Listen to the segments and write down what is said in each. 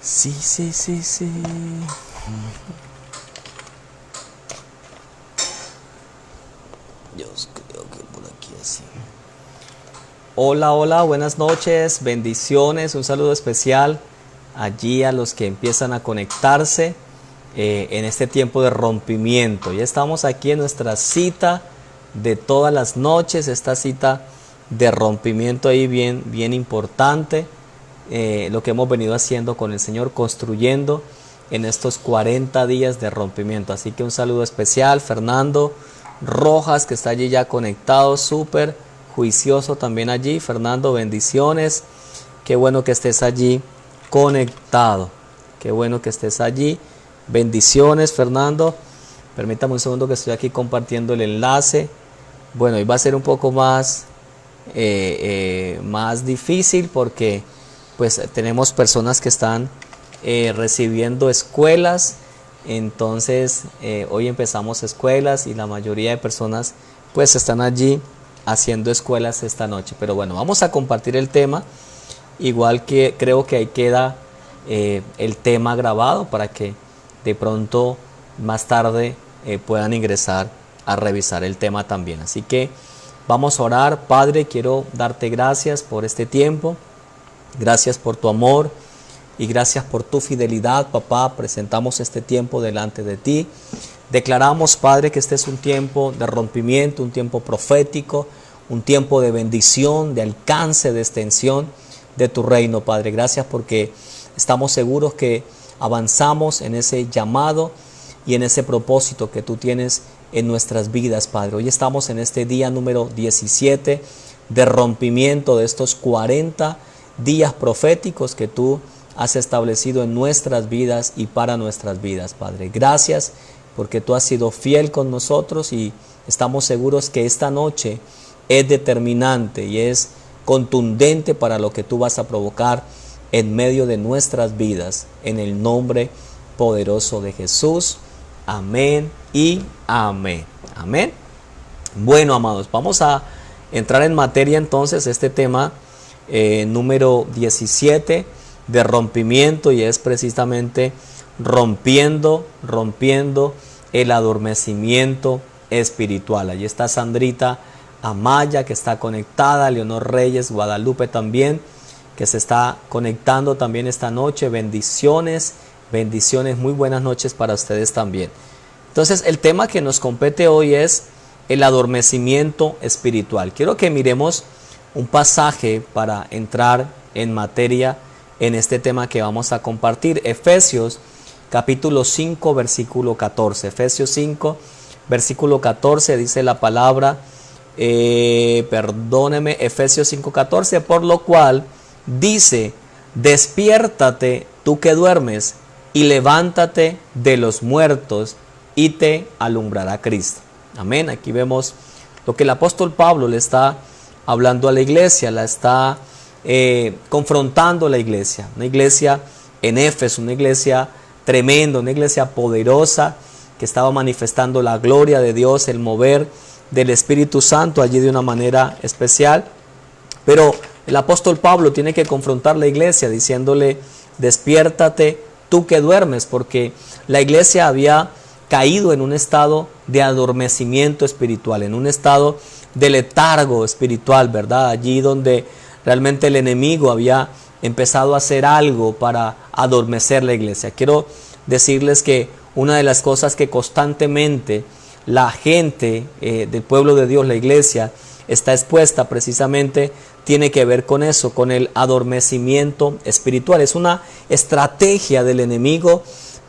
Sí, sí, sí, sí. Dios, creo que por aquí así. Hola, hola, buenas noches, bendiciones, un saludo especial allí a los que empiezan a conectarse en este tiempo de rompimiento. Ya estamos aquí en nuestra cita de todas las noches, esta cita de rompimiento ahí bien importante, lo que hemos venido haciendo con el Señor, construyendo en estos 40 días de rompimiento. Así que un saludo especial, Fernando Rojas, que está allí ya conectado, súper juicioso también allí. Fernando, bendiciones, qué bueno que estés allí conectado, qué bueno que estés allí. Bendiciones, Fernando. Permítame un segundo que estoy aquí compartiendo el enlace. Bueno, hoy va a ser un poco más difícil porque pues tenemos personas que están recibiendo escuelas. Entonces hoy empezamos escuelas y la mayoría de personas pues están allí haciendo escuelas esta noche. Pero bueno, vamos a compartir el tema. Igual que creo que ahí queda el tema grabado para que de pronto más tarde puedan ingresar a revisar el tema también. Así que vamos a orar. Padre, quiero darte gracias por este tiempo. Gracias por tu amor y gracias por tu fidelidad, papá. Presentamos este tiempo delante de ti. Declaramos, Padre, que este es un tiempo de rompimiento, un tiempo profético, un tiempo de bendición, de alcance, de extensión de tu reino, Padre. Gracias porque estamos seguros que avanzamos en ese llamado y en ese propósito que tú tienes en nuestras vidas, Padre. Hoy estamos en este día número 17 de rompimiento de estos 40 días proféticos que tú has establecido en nuestras vidas y para nuestras vidas, Padre. Gracias porque tú has sido fiel con nosotros y estamos seguros que esta noche es determinante y es contundente para lo que tú vas a provocar en medio de nuestras vidas, en el nombre poderoso de Jesús. Amén y amén. Amén. Bueno, amados, vamos a entrar en materia entonces, este tema número 17 de rompimiento, y es precisamente rompiendo el adormecimiento espiritual. Allí está Sandrita Amaya, que está conectada, Leonor Reyes, Guadalupe también, que se está conectando también esta noche. Bendiciones, bendiciones, muy buenas noches para ustedes también. Entonces, el tema que nos compete hoy es el adormecimiento espiritual. Quiero que miremos un pasaje para entrar en materia en este tema que vamos a compartir. Efesios capítulo 5, versículo 14. Efesios 5, versículo 14 dice la palabra, Efesios 5:14, por lo cual dice, despiértate tú que duermes y levántate de los muertos y te alumbrará Cristo. Amén. Aquí vemos lo que el apóstol Pablo le está hablando a la iglesia, la está confrontando a la iglesia. Una iglesia en Éfeso, una iglesia tremenda, una iglesia poderosa que estaba manifestando la gloria de Dios, el mover del Espíritu Santo allí de una manera especial. Pero el apóstol Pablo tiene que confrontar a la iglesia diciéndole, despiértate tú que duermes, porque la iglesia había caído en un estado de adormecimiento espiritual, en un estado de letargo espiritual, ¿verdad? Allí donde realmente el enemigo había empezado a hacer algo para adormecer la iglesia. Quiero decirles que una de las cosas que constantemente la gente del pueblo de Dios, la iglesia, está expuesta precisamente, tiene que ver con eso, con el adormecimiento espiritual. Es una estrategia del enemigo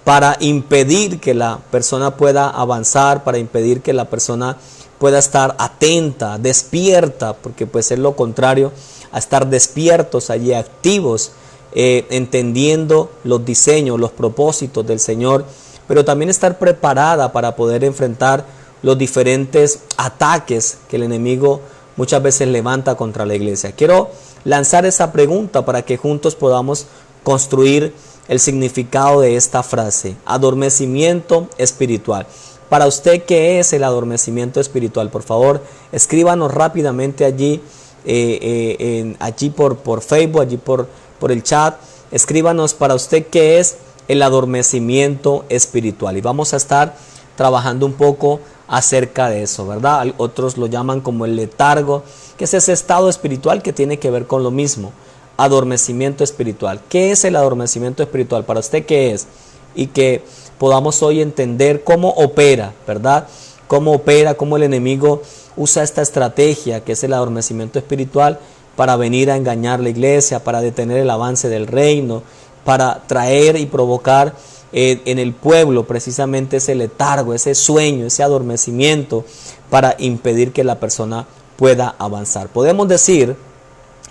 para impedir que la persona pueda avanzar, para impedir que la persona pueda estar atenta, despierta, porque pues es lo contrario a estar despiertos allí, activos, entendiendo los diseños, los propósitos del Señor, pero también estar preparada para poder enfrentar los diferentes ataques que el enemigo muchas veces levanta contra la iglesia. Quiero lanzar esa pregunta para que juntos podamos construir el significado de esta frase, adormecimiento espiritual. Para usted, ¿qué es el adormecimiento espiritual? Por favor, escríbanos rápidamente allí allí por Facebook, allí por el chat. Escríbanos para usted qué es el adormecimiento espiritual. Y vamos a estar trabajando un poco acerca de eso, ¿verdad? Otros lo llaman como el letargo, que es ese estado espiritual que tiene que ver con lo mismo. Adormecimiento espiritual. ¿Qué es el adormecimiento espiritual? Para usted, ¿qué es? Y que podamos hoy entender cómo opera, ¿verdad? Cómo opera, cómo el enemigo usa esta estrategia que es el adormecimiento espiritual para venir a engañar la iglesia, para detener el avance del reino, para traer y provocar en el pueblo precisamente ese letargo, ese sueño, ese adormecimiento, para impedir que la persona pueda avanzar. Podemos decir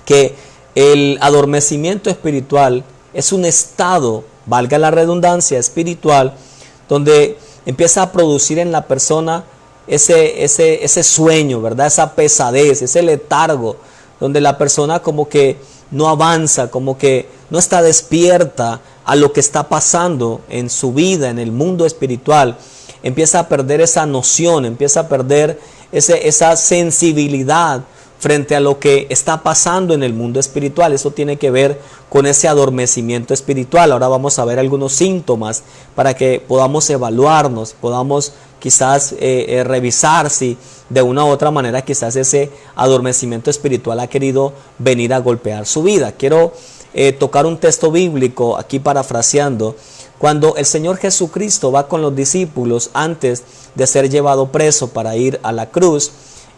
que el adormecimiento espiritual es un estado, valga la redundancia, espiritual, donde empieza a producir en la persona ese sueño, ¿verdad? Esa pesadez, ese letargo, donde la persona como que no avanza, como que no está despierta a lo que está pasando en su vida, en el mundo espiritual. Empieza a perder esa noción, empieza a perder esa sensibilidad frente a lo que está pasando en el mundo espiritual. Eso tiene que ver con ese adormecimiento espiritual. Ahora vamos a ver algunos síntomas para que podamos evaluarnos, podamos quizás revisar si de una u otra manera quizás ese adormecimiento espiritual ha querido venir a golpear su vida. Quiero tocar un texto bíblico aquí parafraseando. Cuando el Señor Jesucristo va con los discípulos antes de ser llevado preso para ir a la cruz,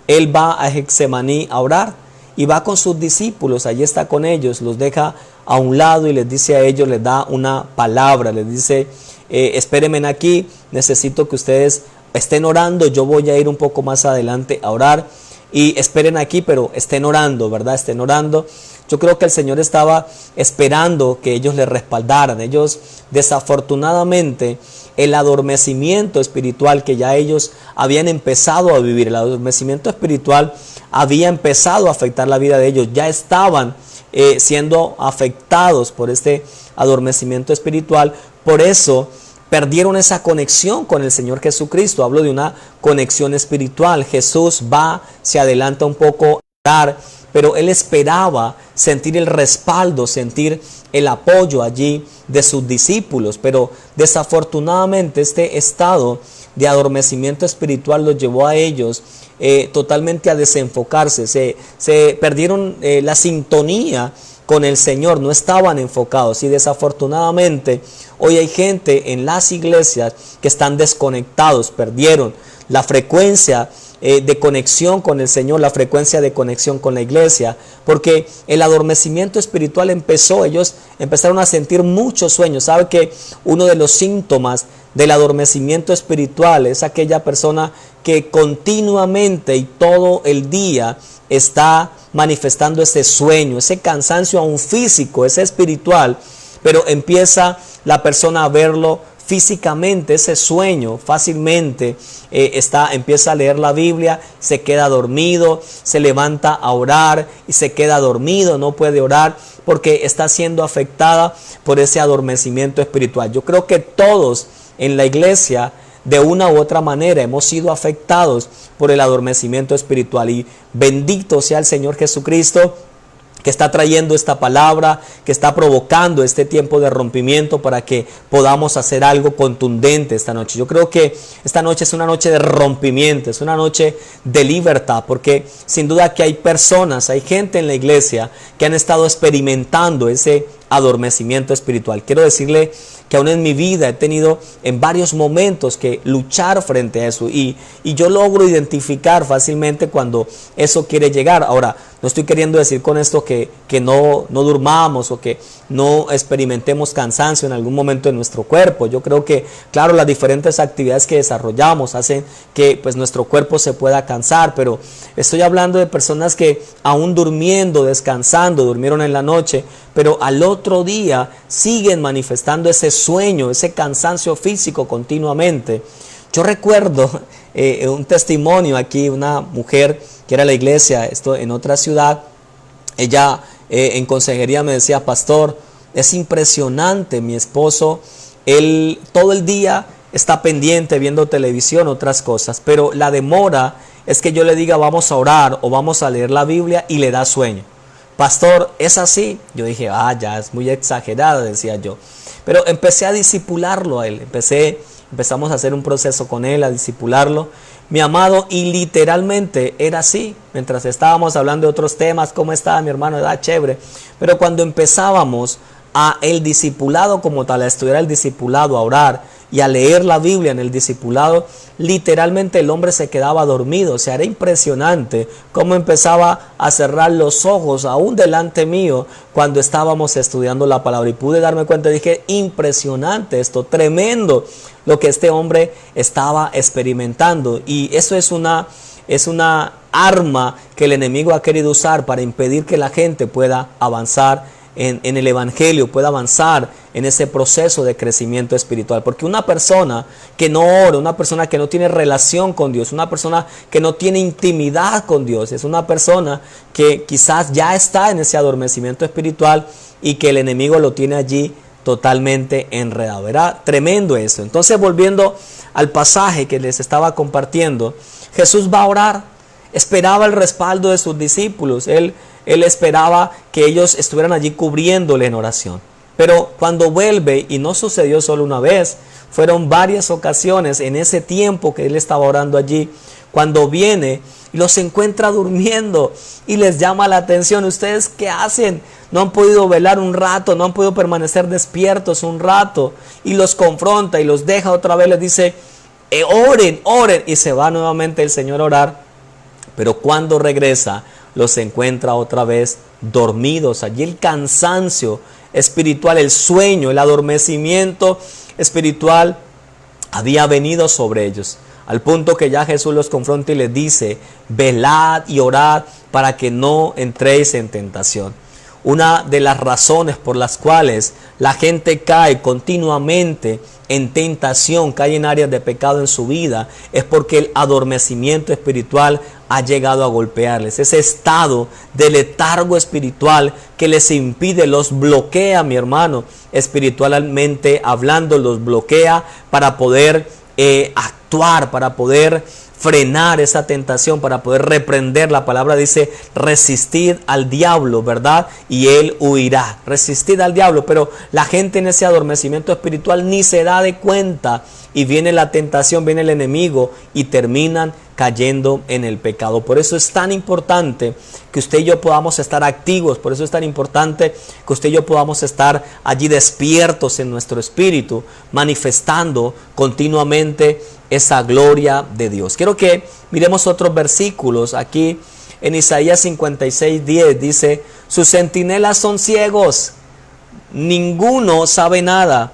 Él va a Getsemaní a orar y va con sus discípulos, allí está con ellos, los deja a un lado y les dice a ellos, les da una palabra, les dice, espérenme aquí, necesito que ustedes estén orando, yo voy a ir un poco más adelante a orar y esperen aquí, pero estén orando, ¿verdad? Estén orando. Yo creo que el Señor estaba esperando que ellos le respaldaran. Ellos, desafortunadamente, el adormecimiento espiritual que ya ellos habían empezado a vivir, el adormecimiento espiritual había empezado a afectar la vida de ellos. Ya estaban siendo afectados por este adormecimiento espiritual. Por eso perdieron esa conexión con el Señor Jesucristo. Hablo de una conexión espiritual. Jesús va, se adelanta un poco a orar, pero él esperaba sentir el respaldo, sentir el apoyo allí de sus discípulos. Pero desafortunadamente este estado de adormecimiento espiritual los llevó a ellos totalmente a desenfocarse. Se perdieron la sintonía con el Señor, no estaban enfocados y desafortunadamente hoy hay gente en las iglesias que están desconectados, perdieron la frecuencia de conexión con el Señor, la frecuencia de conexión con la iglesia, porque el adormecimiento espiritual empezó, ellos empezaron a sentir muchos sueños. ¿Sabe que uno de los síntomas del adormecimiento espiritual es aquella persona que continuamente y todo el día está manifestando ese sueño, ese cansancio aún físico, ese espiritual, pero empieza la persona a verlo físicamente, ese sueño fácilmente, empieza a leer la Biblia, se queda dormido, se levanta a orar y se queda dormido, no puede orar porque está siendo afectada por ese adormecimiento espiritual. Yo creo que todos en la iglesia de una u otra manera hemos sido afectados por el adormecimiento espiritual y bendito sea el Señor Jesucristo, que está trayendo esta palabra, que está provocando este tiempo de rompimiento para que podamos hacer algo contundente esta noche. Yo creo que esta noche es una noche de rompimiento, es una noche de libertad, porque sin duda que hay personas, hay gente en la iglesia que han estado experimentando ese adormecimiento espiritual. Quiero decirle que aún en mi vida he tenido en varios momentos que luchar frente a eso y yo logro identificar fácilmente cuando eso quiere llegar. Ahora, no estoy queriendo decir con esto que no durmamos o que no experimentemos cansancio en algún momento de nuestro cuerpo. Yo creo que, claro, las diferentes actividades que desarrollamos hacen que pues, nuestro cuerpo se pueda cansar, pero estoy hablando de personas que aún durmiendo, descansando, durmieron en la noche, pero al otro día siguen manifestando ese sueño, ese cansancio físico continuamente. Yo recuerdo un testimonio aquí, una mujer que era la iglesia, esto en otra ciudad, ella en consejería me decía, pastor, es impresionante, mi esposo, él todo el día está pendiente viendo televisión, otras cosas, pero la demora es que yo le diga vamos a orar o vamos a leer la Biblia y le da sueño. Pastor, ¿es así? Yo dije, ya es muy exagerado, decía yo. Pero empecé a disipularlo a él, empezamos a hacer un proceso con él, a disipularlo, mi amado, y literalmente era así. Mientras estábamos hablando de otros temas, ¿cómo estaba mi hermano? Chévere. Pero cuando empezábamos a el discipulado como tal, a estudiar el discipulado, a orar y a leer la Biblia en el discipulado, literalmente el hombre se quedaba dormido. O sea, era impresionante cómo empezaba a cerrar los ojos aún delante mío cuando estábamos estudiando la palabra, y pude darme cuenta, dije, impresionante esto, tremendo lo que este hombre estaba experimentando. Y eso es una arma que el enemigo ha querido usar para impedir que la gente pueda avanzar en el evangelio, pueda avanzar en ese proceso de crecimiento espiritual. Porque una persona que no ora, una persona que no tiene relación con Dios, una persona que no tiene intimidad con Dios, es una persona que quizás ya está en ese adormecimiento espiritual y que el enemigo lo tiene allí totalmente enredado. Era tremendo eso. Entonces, volviendo al pasaje que les estaba compartiendo, Jesús va a orar, esperaba el respaldo de sus discípulos, él esperaba que ellos estuvieran allí cubriéndole en oración. Pero cuando vuelve, y no sucedió solo una vez, fueron varias ocasiones en ese tiempo que él estaba orando allí, cuando viene y los encuentra durmiendo y les llama la atención. ¿Ustedes qué hacen? No han podido velar un rato, no han podido permanecer despiertos un rato. Y los confronta y los deja otra vez, les dice, oren, oren. Y se va nuevamente el Señor a orar. Pero cuando regresa, los encuentra otra vez dormidos. Allí el cansancio espiritual, el sueño, el adormecimiento espiritual había venido sobre ellos, al punto que ya Jesús los confronta y les dice, velad y orad para que no entréis en tentación. Una de las razones por las cuales la gente cae continuamente en tentación, cae en áreas de pecado en su vida, es porque el adormecimiento espiritual ha llegado a golpearles. Ese estado de letargo espiritual que les impide, los bloquea, mi hermano, espiritualmente hablando, los bloquea para poder actuar, para poder frenar esa tentación, para poder reprender. La palabra dice, resistid al diablo, ¿verdad? Y él huirá. Resistid al diablo, pero la gente en ese adormecimiento espiritual ni se da de cuenta, y viene la tentación, viene el enemigo y terminan cayendo en el pecado. Por eso es tan importante que usted y yo podamos estar activos, por eso es tan importante que usted y yo podamos estar allí despiertos en nuestro espíritu, manifestando continuamente esa gloria de Dios. Quiero que miremos otros versículos. Aquí en Isaías 56:10 dice, sus centinelas son ciegos, ninguno sabe nada,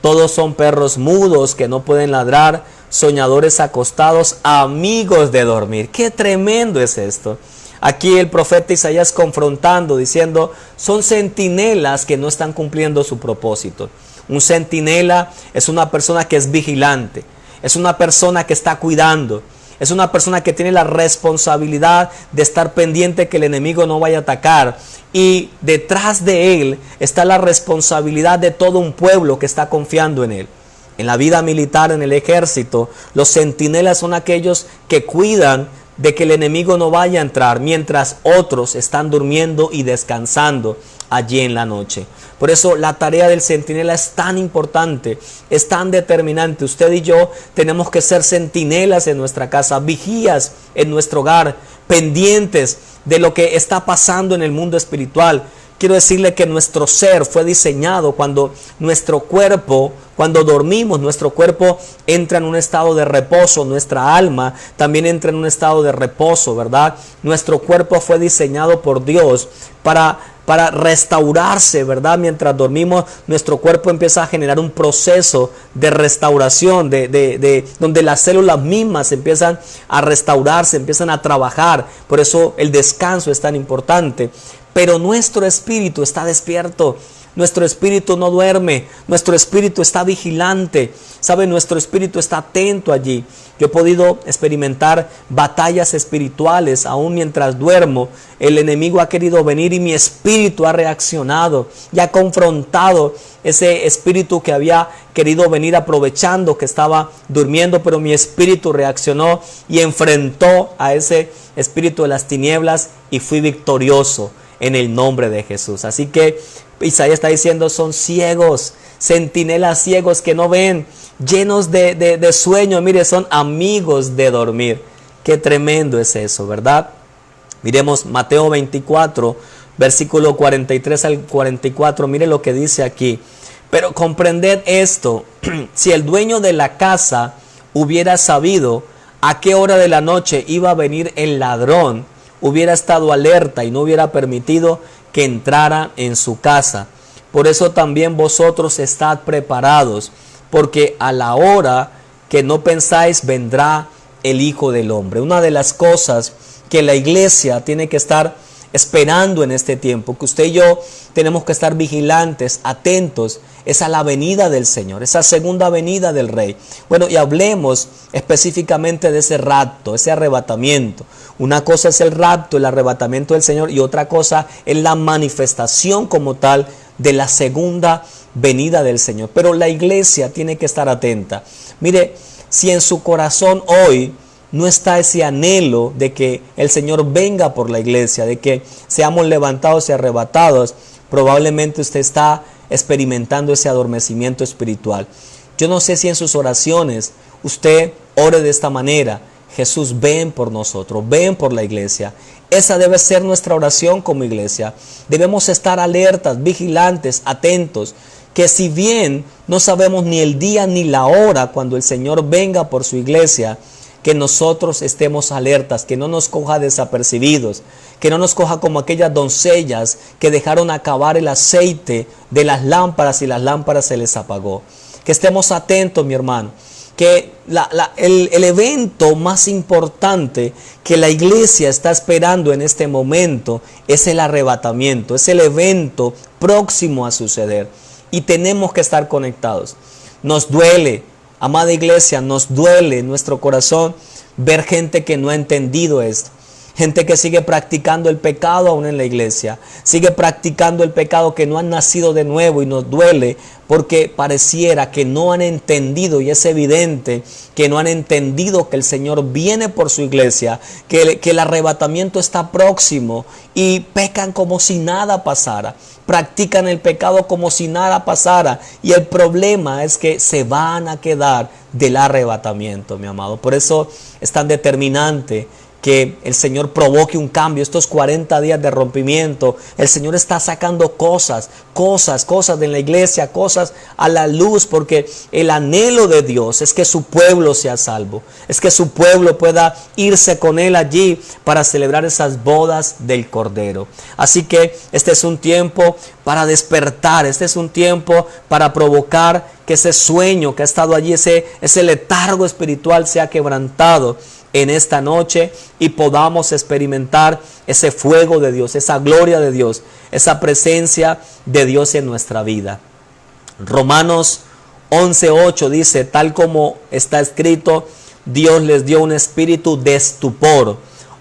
todos son perros mudos que no pueden ladrar, soñadores acostados, amigos de dormir. ¡Qué tremendo es esto! Aquí el profeta Isaías confrontando, diciendo, son centinelas que no están cumpliendo su propósito. Un centinela es una persona que es vigilante, es una persona que está cuidando, es una persona que tiene la responsabilidad de estar pendiente que el enemigo no vaya a atacar. Y detrás de él está la responsabilidad de todo un pueblo que está confiando en él. En la vida militar, en el ejército, los centinelas son aquellos que cuidan de que el enemigo no vaya a entrar, mientras otros están durmiendo y descansando allí en la noche. Por eso la tarea del centinela es tan importante, es tan determinante. Usted y yo tenemos que ser centinelas en nuestra casa, vigías en nuestro hogar, pendientes de lo que está pasando en el mundo espiritual. Quiero decirle que nuestro ser fue diseñado cuando nuestro cuerpo, cuando dormimos, nuestro cuerpo entra en un estado de reposo, nuestra alma también entra en un estado de reposo, ¿verdad? Nuestro cuerpo fue diseñado por Dios para restaurarse, ¿verdad? Mientras dormimos, nuestro cuerpo empieza a generar un proceso de restauración, donde las células mismas empiezan a restaurarse, empiezan a trabajar. Por eso el descanso es tan importante. Pero nuestro espíritu está despierto. nuestro espíritu no duerme, nuestro espíritu está vigilante, ¿sabe? Nuestro espíritu está atento allí. Yo he podido experimentar batallas espirituales, aún mientras duermo. El enemigo ha querido venir y mi espíritu ha reaccionado y ha confrontado ese espíritu que había querido venir aprovechando que estaba durmiendo, pero mi espíritu reaccionó y enfrentó a ese espíritu de las tinieblas y fui victorioso en el nombre de Jesús. Así que Isaías está diciendo, son ciegos, centinelas ciegos que no ven, llenos de sueño. Mire, son amigos de dormir. Qué tremendo es eso, ¿verdad? Miremos Mateo 24, versículo 43 al 44. Mire lo que dice aquí. Pero comprended esto, si el dueño de la casa hubiera sabido a qué hora de la noche iba a venir el ladrón, hubiera estado alerta y no hubiera permitido que entrara en su casa. Por eso también vosotros estad preparados, porque a la hora que no pensáis vendrá el Hijo del Hombre. Una de las cosas que la iglesia tiene que estar esperando en este tiempo, que usted y yo tenemos que estar vigilantes, atentos, es a la venida del Señor, esa segunda venida del Rey. Bueno, y hablemos específicamente de ese rapto, ese arrebatamiento. Una cosa es el rapto, el arrebatamiento del Señor, y otra cosa es la manifestación como tal de la segunda venida del Señor. Pero la iglesia tiene que estar atenta. Mire, si en su corazón hoy no está ese anhelo de que el Señor venga por la iglesia, de que seamos levantados y arrebatados, probablemente usted está experimentando ese adormecimiento espiritual. Yo no sé si en sus oraciones usted ore de esta manera: Jesús, ven por nosotros, ven por la iglesia. Esa debe ser nuestra oración como iglesia. Debemos estar alertas, vigilantes, atentos, que si bien no sabemos ni el día ni la hora cuando el Señor venga por su iglesia, que nosotros estemos alertas, que no nos coja desapercibidos, que no nos coja como aquellas doncellas que dejaron acabar el aceite de las lámparas y las lámparas se les apagó. Que estemos atentos, mi hermano, que el evento más importante que la iglesia está esperando en este momento es el arrebatamiento, es el evento próximo a suceder y tenemos que estar conectados. Nos duele, amada iglesia, nos duele en nuestro corazón ver gente que no ha entendido esto. Gente que sigue practicando el pecado aún en la iglesia. Sigue practicando el pecado, que no han nacido de nuevo, y nos duele porque pareciera que no han entendido, y es evidente que no han entendido que el Señor viene por su iglesia, que el arrebatamiento está próximo, y pecan como si nada pasara. Practican el pecado como si nada pasara, y el problema es que se van a quedar del arrebatamiento, mi amado. Por eso es tan determinante que el Señor provoque un cambio. Estos 40 días de rompimiento, el Señor está sacando cosas de la iglesia, cosas a la luz, porque el anhelo de Dios es que su pueblo sea salvo, es que su pueblo pueda irse con Él allí para celebrar esas bodas del Cordero. Así que este es un tiempo para despertar, este es un tiempo para provocar que ese sueño que ha estado allí, ese letargo espiritual sea quebrantado en esta noche y podamos experimentar ese fuego de Dios, esa gloria de Dios, esa presencia de Dios en nuestra vida. Romanos 11:8 dice, tal como está escrito, Dios les dio un espíritu de estupor,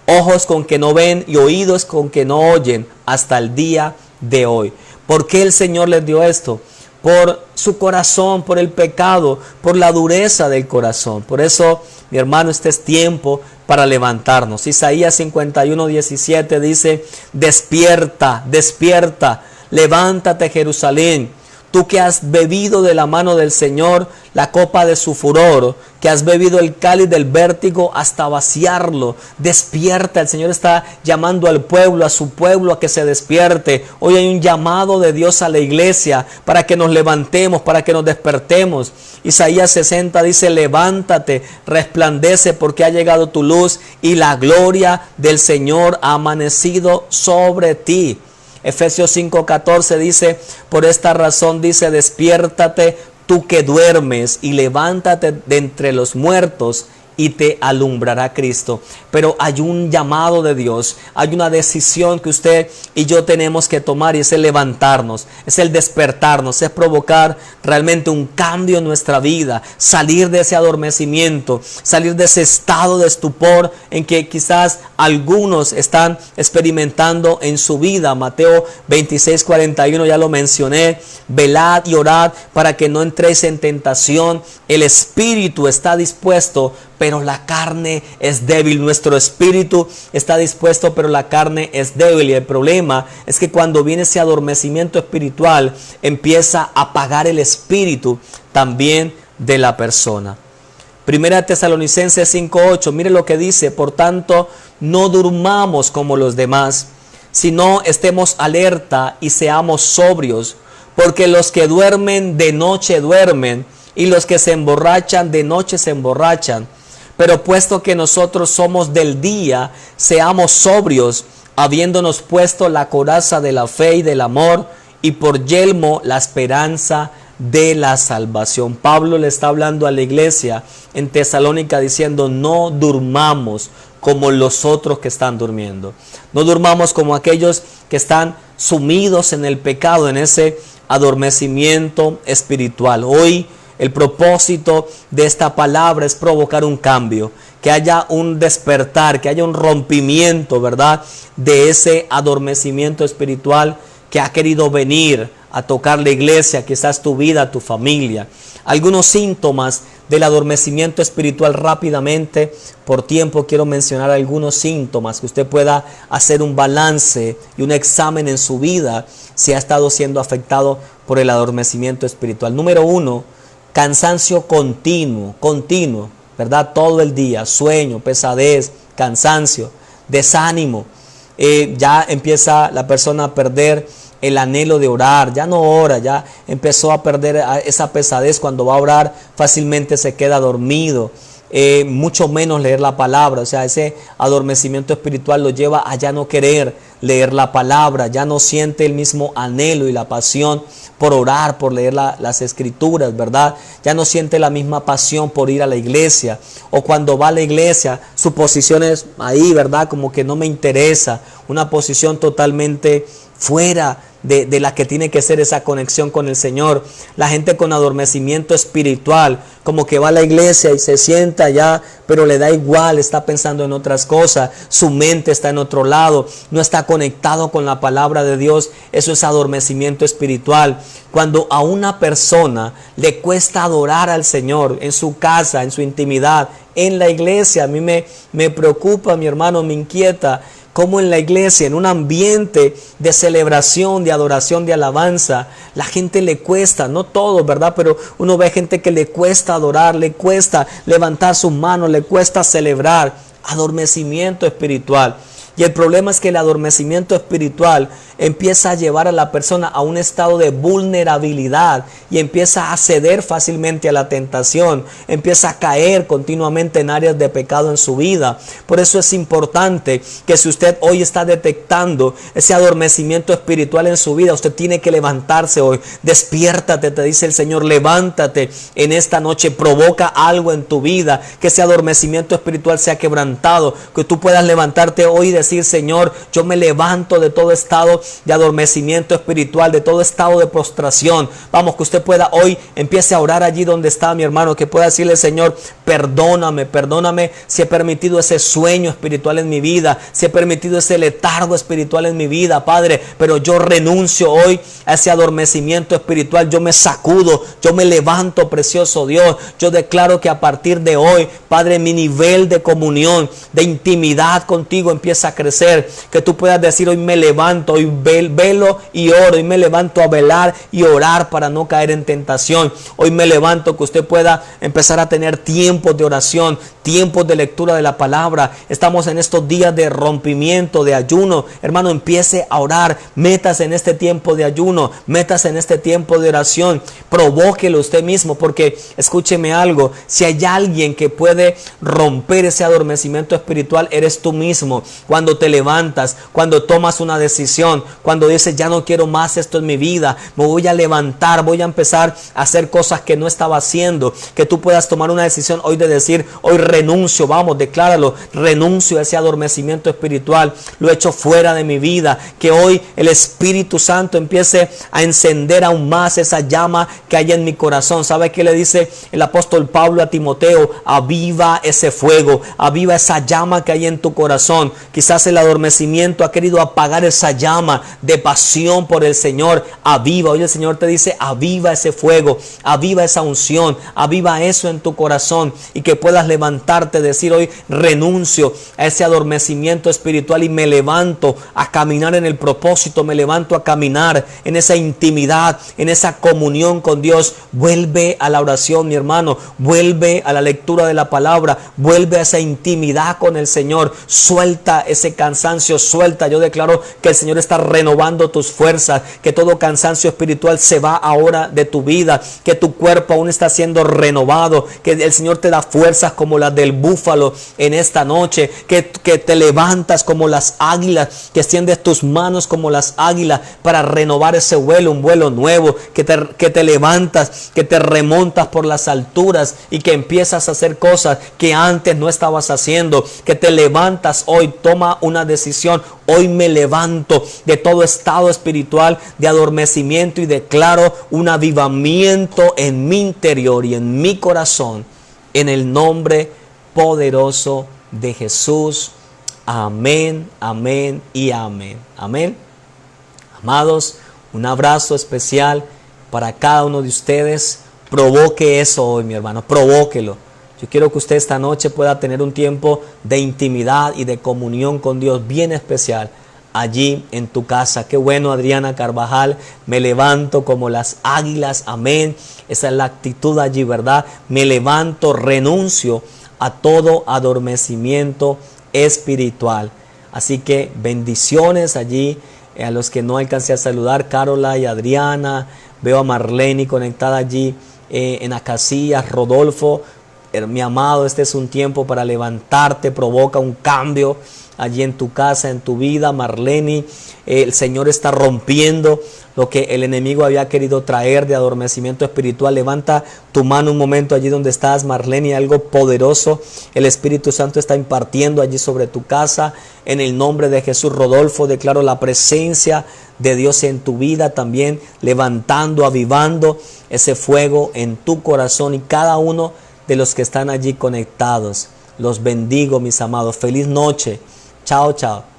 ojos con que no ven y oídos con que no oyen hasta el día de hoy. ¿Por qué el Señor les dio esto? Por su corazón, por el pecado, por la dureza del corazón. Por eso, mi hermano, este es tiempo para levantarnos. Isaías 51:17 dice, despierta, despierta, levántate Jerusalén, tú que has bebido de la mano del Señor la copa de su furor, que has bebido el cáliz del vértigo hasta vaciarlo. Despierta, el Señor está llamando al pueblo, a su pueblo, a que se despierte. Hoy hay un llamado de Dios a la iglesia para que nos levantemos, para que nos despertemos. Isaías 60 dice, levántate, resplandece, porque ha llegado tu luz y la gloria del Señor ha amanecido sobre ti. Efesios 5:14 dice, por esta razón dice, despiértate tú que duermes y levántate de entre los muertos y te alumbrará Cristo. Pero hay un llamado de Dios, hay una decisión que usted y yo tenemos que tomar, y es el levantarnos, es el despertarnos, es provocar realmente un cambio en nuestra vida, salir de ese adormecimiento, salir de ese estado de estupor en que quizás algunos están experimentando en su vida. Mateo 26:41 ya lo mencioné: velad y orad para que no entréis en tentación. El espíritu está dispuesto, pero la carne es débil. Nuestro espíritu está dispuesto, pero la carne es débil. Y el problema es que cuando viene ese adormecimiento espiritual, empieza a apagar el espíritu también de la persona. Primera Tesalonicenses 5:8, mire lo que dice: por tanto, no durmamos como los demás, sino estemos alerta y seamos sobrios, porque los que duermen de noche duermen, y los que se emborrachan de noche se emborrachan. Pero puesto que nosotros somos del día, seamos sobrios, habiéndonos puesto la coraza de la fe y del amor, y por yelmo la esperanza de la salvación. Pablo le está hablando a la iglesia en Tesalónica diciendo: no durmamos como los otros que están durmiendo. No durmamos como aquellos que están sumidos en el pecado, en ese adormecimiento espiritual. Hoy el propósito de esta palabra es provocar un cambio, que haya un despertar, que haya un rompimiento, ¿verdad?, de ese adormecimiento espiritual que ha querido venir a tocar la iglesia, quizás tu vida, tu familia. Algunos síntomas del adormecimiento espiritual rápidamente. Por tiempo quiero mencionar algunos síntomas que usted pueda hacer un balance y un examen en su vida si ha estado siendo afectado por el adormecimiento espiritual. Número 1, cansancio continuo, ¿verdad? Todo el día, sueño, pesadez, cansancio, desánimo. Ya empieza la persona a perder el anhelo de orar, ya no ora, ya empezó a perder esa pesadez. Cuando va a orar fácilmente se queda dormido, mucho menos leer la palabra. O sea, ese adormecimiento espiritual lo lleva a ya no querer leer la palabra, ya no siente el mismo anhelo y la pasión por orar, por leer las escrituras, ¿verdad? Ya no siente la misma pasión por ir a la iglesia, o cuando va a la iglesia su posición es ahí, ¿verdad? Como que no me interesa, una posición totalmente fuera de la que tiene que ser esa conexión con el Señor. La gente con adormecimiento espiritual, como que va a la iglesia y se sienta allá, pero le da igual, está pensando en otras cosas, su mente está en otro lado, no está conectado con la palabra de Dios. Eso es adormecimiento espiritual. Cuando a una persona le cuesta adorar al Señor en su casa, en su intimidad, en la iglesia, a mí me preocupa, mi hermano, me inquieta cómo en la iglesia, en un ambiente de celebración, de adoración, de alabanza, la gente le cuesta, no todo, ¿verdad? Pero uno ve gente que le cuesta adorar, le cuesta levantar sus manos, le cuesta celebrar. Adormecimiento espiritual. Y el problema es que el adormecimiento espiritual empieza a llevar a la persona a un estado de vulnerabilidad y empieza a ceder fácilmente a la tentación, empieza a caer continuamente en áreas de pecado en su vida. Por eso es importante que si usted hoy está detectando ese adormecimiento espiritual en su vida, usted tiene que levantarse hoy. Despiértate, te dice el Señor, levántate en esta noche, provoca algo en tu vida, que ese adormecimiento espiritual sea quebrantado, que tú puedas levantarte hoy y decir: Señor, yo me levanto de todo estado de adormecimiento espiritual, de todo estado de prostración. Vamos, que usted pueda hoy, empiece a orar allí donde está, mi hermano, que pueda decirle: Señor, perdóname si he permitido ese sueño espiritual en mi vida, si he permitido ese letargo espiritual en mi vida, Padre, pero yo renuncio hoy a ese adormecimiento espiritual. Yo me sacudo, yo me levanto, precioso Dios. Yo declaro que a partir de hoy, Padre, mi nivel de comunión, de intimidad contigo empieza a crecer, que tú puedas decir: hoy me levanto, hoy velo y oro, hoy me levanto a velar y orar para no caer en tentación. Hoy me levanto, que usted pueda empezar a tener tiempos de oración, tiempos de lectura de la palabra. Estamos en estos días de rompimiento, de ayuno. Hermano, empiece a orar, métase en este tiempo de ayuno, métase en este tiempo de oración, provóquelo usted mismo, porque escúcheme algo, si hay alguien que puede romper ese adormecimiento espiritual, eres tú mismo. Cuando te levantas, cuando tomas una decisión, cuando dices: ya no quiero más esto en mi vida, me voy a levantar, voy a empezar a hacer cosas que no estaba haciendo, que tú puedas tomar una decisión hoy de decir: hoy renuncio, vamos, decláralo, renuncio a ese adormecimiento espiritual, lo echo fuera de mi vida, que hoy el Espíritu Santo empiece a encender aún más esa llama que hay en mi corazón. ¿Sabe qué le dice el apóstol Pablo a Timoteo? Aviva ese fuego, aviva esa llama que hay en tu corazón. Quizás el adormecimiento ha querido apagar esa llama de pasión por el Señor. Aviva, hoy el Señor te dice, aviva ese fuego, aviva esa unción, aviva eso en tu corazón, y que puedas levantarte, decir hoy, renuncio a ese adormecimiento espiritual y me levanto a caminar en el propósito, me levanto a caminar en esa intimidad, en esa comunión con Dios. Vuelve a la oración, mi hermano, vuelve a la lectura de la palabra, vuelve a esa intimidad con el Señor, suelta ese cansancio, suelta. Yo declaro que el Señor está renovando tus fuerzas, que todo cansancio espiritual se va ahora de tu vida, que tu cuerpo aún está siendo renovado, que el Señor te da fuerzas como las del búfalo en esta noche, que te levantas como las águilas, que extiendes tus manos como las águilas para renovar ese vuelo, un vuelo nuevo, que te levantas, que te remontas por las alturas y que empiezas a hacer cosas que antes no estabas haciendo, que te levantas hoy, toma una decisión. Hoy me levanto de todo estado espiritual de adormecimiento y declaro un avivamiento en mi interior y en mi corazón, en el nombre poderoso de Jesús. Amén, amén y amén. Amén. Amados, un abrazo especial para cada uno de ustedes. Provoque eso hoy, mi hermano, provóquelo. Yo quiero que usted esta noche pueda tener un tiempo de intimidad y de comunión con Dios bien especial allí en tu casa. Qué bueno, Adriana Carvajal, me levanto como las águilas, amén. Esa es la actitud allí, ¿verdad? Me levanto, renuncio a todo adormecimiento espiritual. Así que bendiciones allí a los que no alcancé a saludar, Carola y Adriana. Veo a Marlene conectada allí en Acacias, Rodolfo. Mi amado, este es un tiempo para levantarte, provoca un cambio allí en tu casa, en tu vida, Marlene. El Señor está rompiendo lo que el enemigo había querido traer de adormecimiento espiritual. Levanta tu mano un momento allí donde estás, Marlene, algo poderoso el Espíritu Santo está impartiendo allí sobre tu casa. En el nombre de Jesús, Rodolfo, declaro la presencia de Dios en tu vida también, levantando, avivando ese fuego en tu corazón, y cada uno de los que están allí conectados. Los bendigo, mis amados. Feliz noche. Chao, chao.